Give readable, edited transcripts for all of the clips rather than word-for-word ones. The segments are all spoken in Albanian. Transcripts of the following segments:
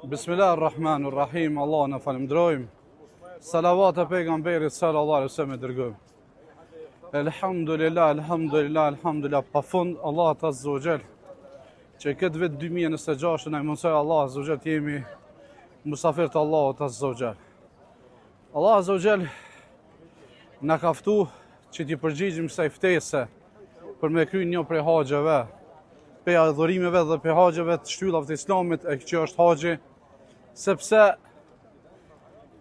Bismillahirrahmanirrahim, Allah në falemndrojmë. Salavat e pejgamberit sallallahu alaihi wasallam dërgojmë. Elhamdulillah, elhamdulillah, elhamdulillah, pa fund Allah azza wa jall, që këtë vit 2026 na mësoi Allah azza wa jall të jemi musafir të Allahut azza wa jall. Allah azza wa jall na ka ftu që t'i përgjigjim kësaj ftese për me kryer një prej haxheve, pe adhurimeve dhe pe haxheve të shtyllave të Islamit, e që është haxhi, sepse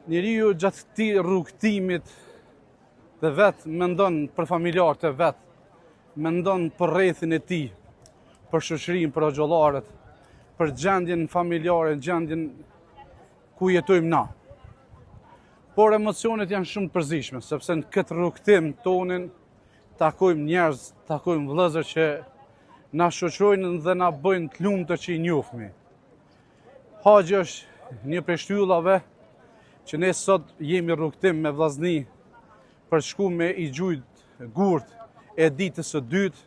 njeriu gjatë këtij rrugtimit dhe vetë mendon për familjarët e vet, mendon për rrethin e tij, për shoqërinë, për xhollarët, për gjendjen familjare, gjendjen ku jetojmë na. Por emocionet janë shumë të përzishme, sepse në këtë rrugtim tonin takojmë njerëz, takojmë vëllezër që na shoqërojnë dhe na bëjnë të lumtur që i njohmi. Haxhi është një prej shtyllave që ne sot jemi rrugtim me vllazni për të shkuar me i gjujt gurt e ditës së dytë.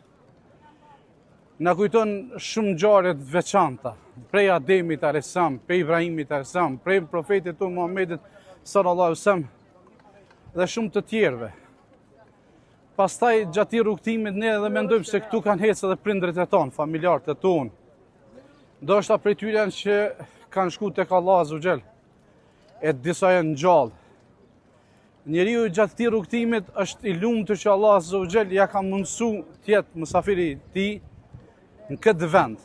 Na kujton shumë ngjarje të veçanta, prej Ademit alayhis salam, prej Ibrahimit alayhis salam, prej profetit tonë Muhamedit sallallahu alaihi wasallam dhe shumë të tjerëve. Pastaj gjatë rrugtimit ne edhe mendojmë se këtu kanë ecë edhe prindërit e tonë, familjarët e tonë. Ndoshta prej tyre janë që kanë shkuar tek Allah azza wa jall, e disa janë gjallë. Njeriu gjatë këtij rrugtimit është i lumtur që Allah azza wa jall ja ka mundsuar të jetë musafiri i tij në këtë vend.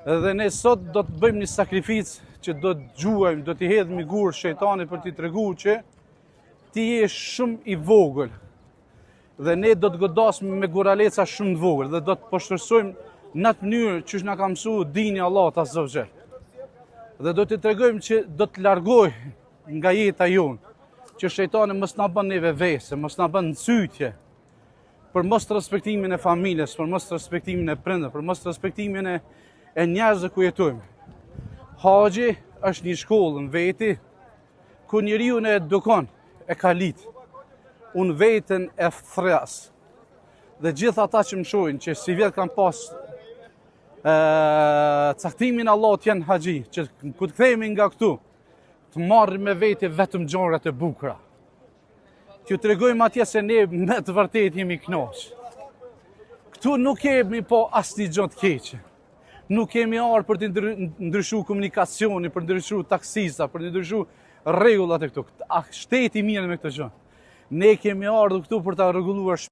Edhe ne sot do të bëjmë një sakrificë që do të gjuajmë, do t'i hedhim gur shejtanit për t'i treguar që ti je shumë i vogël. Dhe ne do të godasim me guraleca shumë të vogël dhe do të poshtërsojmë në atë mënyrë që na ka mësuar dini Allahut azza wa jall. Dhe do t'i tregojmë që do të largoj nga jeta jonë, që shejtani mos na bën neve vese, mos na bën cytje për mos respektimin e familjes, për mos respektimin e prindërve, për mos respektimin e njerëzve ku jetojmë. Haxhi është një shkollë në veti ku njeriu ne edukon, e ka lit. Unë vetën e thras. Dhe gjithë ata që më shohin që si vjet kanë pas caktimin Allahut janë haxhi, që ku të kthehemi nga këtu, të marrim me vete vetëm gjërat e bukura. T'ju tregojmë atje se ne me të vërtetë jemi kënaqë. Këtu nuk kemi po asnjë gjë të keqe. Nuk kemi ardhur për të ndryshuar komunikacionin, për të ndryshuar taksisa, për të ndryshuar rregullat e këtu. Shteti mirë me këtë gjë. Ne kemi ardhur këtu për ta rregulluar.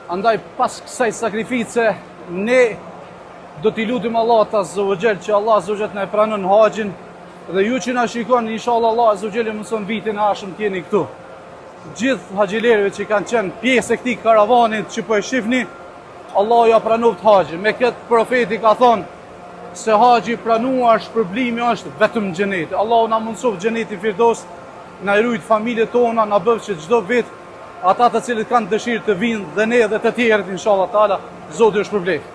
Andaj pas kësaj sakrifice ne do t'i lutim Allahut azza wa jall që Allah azza wa jall na e pranon haxhin dhe ju që na shikoni inshallah Allah azza wa jall mëson vitin e ardhshëm të jeni këtu. Gjithë haxhilerëve që kanë qenë pjesë e këtij karavanit që po e shihni, Allah ja pranoft haxhin. Me këtë profeti ka thonë se haxhi pranuar shpërblimi është vetëm xhenet. Allahu na mundsof xhenetin Firdos, na rujt familjet tona, na bëf që çdo vit ata të cilët kanë dëshirë të vinë dhe ne dhe të tjerët inshallah taala, Zoti ju shpërblet.